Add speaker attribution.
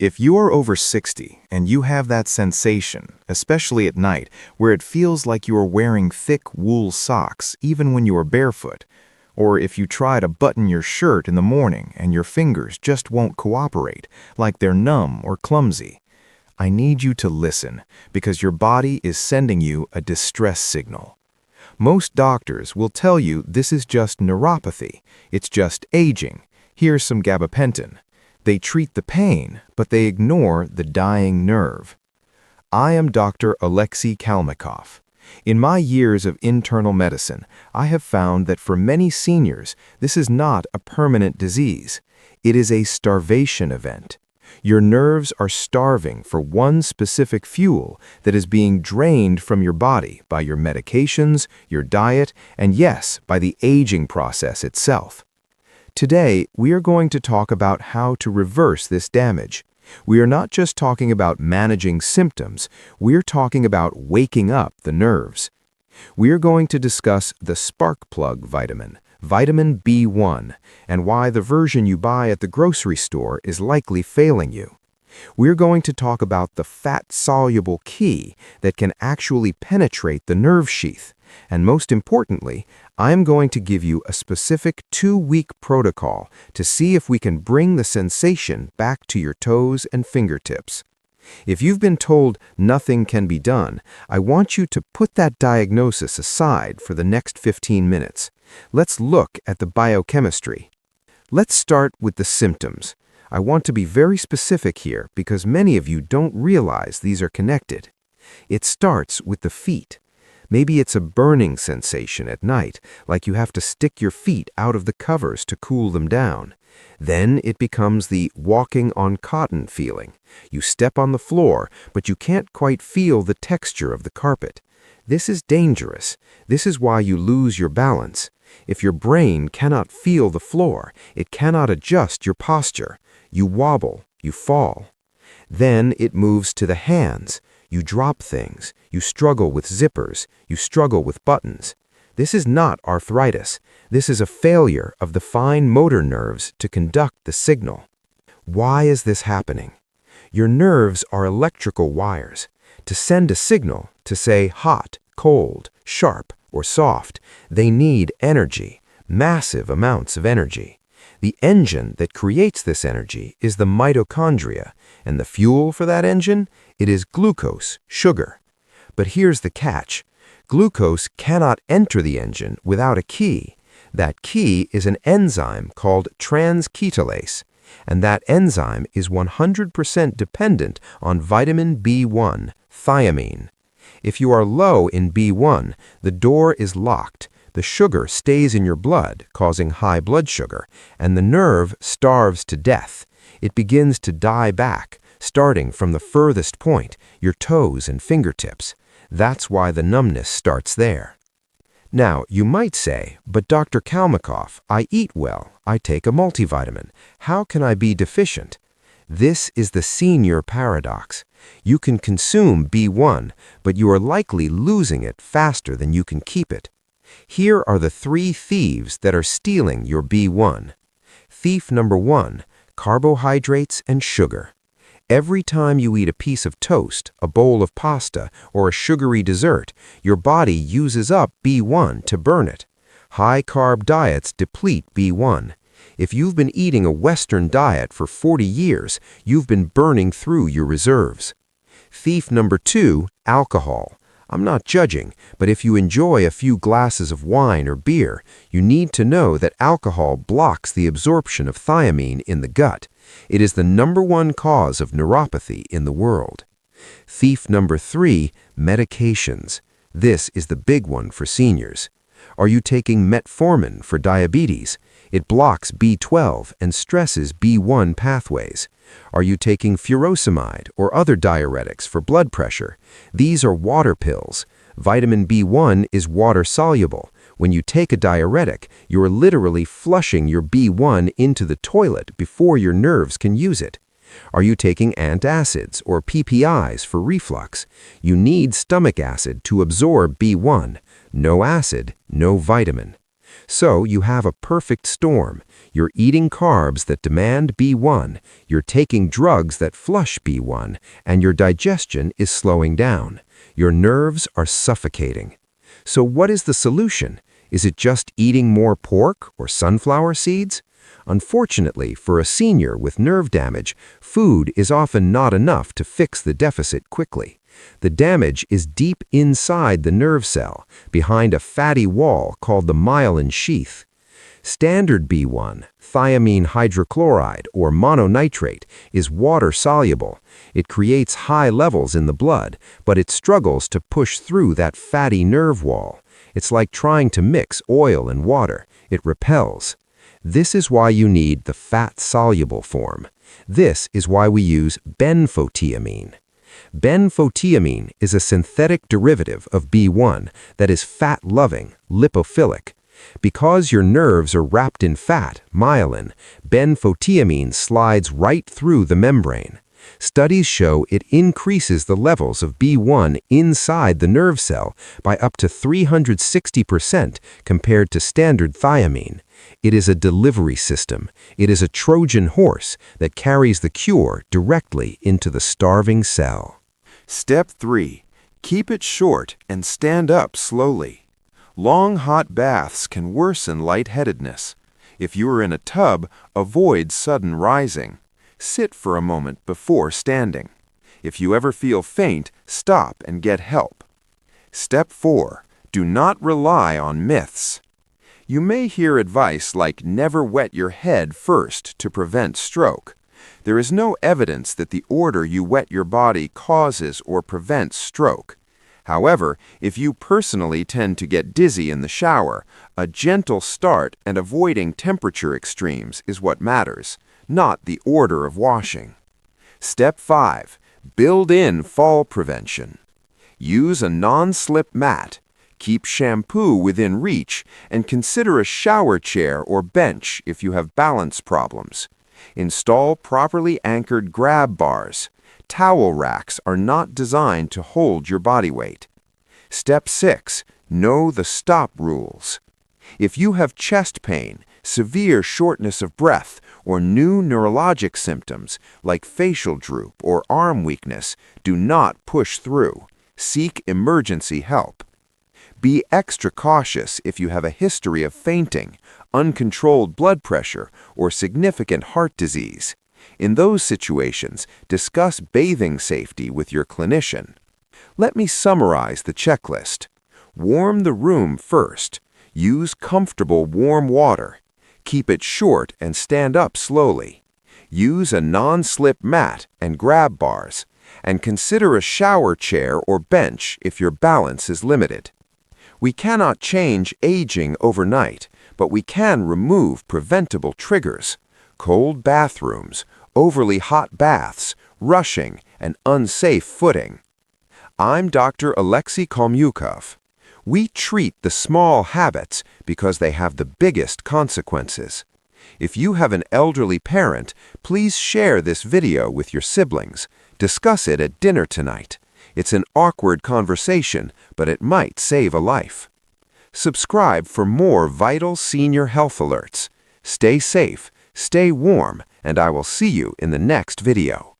Speaker 1: If you are over 60 and you have that sensation, especially at night, where it feels like you are wearing thick wool socks even when you are barefoot, or if you try to button your shirt in the morning and your fingers just won't cooperate, like they're numb or clumsy, I need you to listen because your body is sending you a distress signal. Most doctors will tell you this is just neuropathy, it's just aging, here's some gabapentin. They treat the pain, but they ignore the dying nerve. I am Dr. Oleksii Kalmykov. In my years of internal medicine, I have found that for many seniors, this is not a permanent disease. It is a starvation event. Your nerves are starving for one specific fuel that is being drained from your body by your medications, your diet, and yes, by the aging process itself. Today, we are going to talk about how to reverse this damage. We are not just talking about managing symptoms, we're talking about waking up the nerves. We are going to discuss the spark plug vitamin, vitamin B1, and why the version you buy at the grocery store is likely failing you. We're going to talk about the fat-soluble key that can actually penetrate the nerve sheath. And most importantly, I'm going to give you a specific 2-week protocol to see if we can bring the sensation back to your toes and fingertips. If you've been told nothing can be done, I want you to put that diagnosis aside for the next 15 minutes. Let's look at the biochemistry. Let's start with the symptoms. I want to be very specific here because many of you don't realize these are connected. It starts with the feet. Maybe it's a burning sensation at night, like you have to stick your feet out of the covers to cool them down. Then it becomes the walking on cotton feeling. You step on the floor, but you can't quite feel the texture of the carpet. This is dangerous. This is why you lose your balance. If your brain cannot feel the floor, it cannot adjust your posture. You wobble, you fall. Then it moves to the hands. You drop things, you struggle with zippers, you struggle with buttons. This is not arthritis. This is a failure of the fine motor nerves to conduct the signal. Why is this happening? Your nerves are electrical wires. To send a signal, to say hot, cold, sharp, or soft, they need energy, massive amounts of energy. The engine that creates this energy is the mitochondria, and the fuel for that engine, it is glucose, sugar. But here's the catch. Glucose cannot enter the engine without a key. That key is an enzyme called Transketolase, and that enzyme is 100% dependent on vitamin B1, thiamine. If you are low in B1, the door is locked. The sugar stays in your blood, causing high blood sugar, and the nerve starves to death. It begins to die back, starting from the furthest point, your toes and fingertips. That's why the numbness starts there. Now, you might say, but Dr. Kalmykov, I eat well, I take a multivitamin. How can I be deficient? This is the senior paradox. You can consume B1, but you are likely losing it faster than you can keep it. Here are the 3 thieves that are stealing your B1. Thief number 1, carbohydrates and sugar. Every time you eat a piece of toast, a bowl of pasta, or a sugary dessert, your body uses up B1 to burn it. High-carb diets deplete B1. If you've been eating a Western diet for 40 years, you've been burning through your reserves. Thief number 2, alcohol. I'm not judging, but if you enjoy a few glasses of wine or beer, you need to know that alcohol blocks the absorption of thiamine in the gut. It is the #1 cause of neuropathy in the world. Thief number 3, medications. This is the big one for seniors. Are you taking Metformin for diabetes? It blocks B12 and stresses B1 pathways. Are you taking furosemide or other diuretics for blood pressure? These are water pills. Vitamin B1 is water-soluble. When you take a diuretic, you are literally flushing your B1 into the toilet before your nerves can use it. Are you taking antacids or PPIs for reflux? You need stomach acid to absorb B1. No acid, no vitamin.
Speaker 2: So you have a perfect storm. You're eating carbs that demand B1, you're taking drugs that flush B1, and your digestion is slowing down. Your nerves are suffocating. So what is the solution? Is it just eating more pork or sunflower seeds? Unfortunately, for a senior with nerve damage, food is often not enough to fix the deficit quickly. The damage is deep inside the nerve cell, behind a fatty wall called the myelin sheath. Standard B1, thiamine hydrochloride or mononitrate, is water-soluble. It creates high levels in the blood, but it struggles to push through that fatty nerve wall. It's like trying to mix oil and water. It repels. This is why you need the fat-soluble form. This is why we use benfotiamine. Benfotiamine is a synthetic derivative of B1 that is fat-loving, lipophilic. Because your nerves are wrapped in fat, myelin, benfotiamine slides right through the membrane. Studies show it increases the levels of B1 inside the nerve cell by up to 360% compared to standard thiamine. It is a delivery system. It is a Trojan horse that carries the cure directly into the starving cell.
Speaker 1: Step 3. Keep it short and stand up slowly. Long hot baths can worsen lightheadedness. If you are in a tub, avoid sudden rising. Sit for a moment before standing. If you ever feel faint, stop and get help. Step 4. Do not rely on myths. You may hear advice like never wet your head first to prevent stroke. There is no evidence that the order you wet your body causes or prevents stroke. However, if you personally tend to get dizzy in the shower, a gentle start and avoiding temperature extremes is what matters, not the order of washing. Step 5. Build in fall prevention. Use a non-slip mat. Keep shampoo within reach and consider a shower chair or bench if you have balance problems. Install properly anchored grab bars. Towel racks are not designed to hold your body weight. Step 6. Know the stop rules. If you have chest pain, severe shortness of breath, or new neurologic symptoms like facial droop or arm weakness, do not push through. Seek emergency help. Be extra cautious if you have a history of fainting, uncontrolled blood pressure, or significant heart disease. In those situations, discuss bathing safety with your clinician. Let me summarize the checklist. Warm the room first. Use comfortable warm water. Keep it short and stand up slowly. Use a non-slip mat and grab bars. And consider a shower chair or bench if your balance is limited. We cannot change aging overnight, but we can remove preventable triggers. Cold bathrooms, overly hot baths, rushing, and unsafe footing. I'm Dr. Oleksii Kalmykov. We treat the small habits because they have the biggest consequences. If you have an elderly parent, please share this video with your siblings. Discuss it at dinner tonight. It's an awkward conversation, but it might save a life. Subscribe for more vital senior health alerts. Stay safe, stay warm, and I will see you in the next video.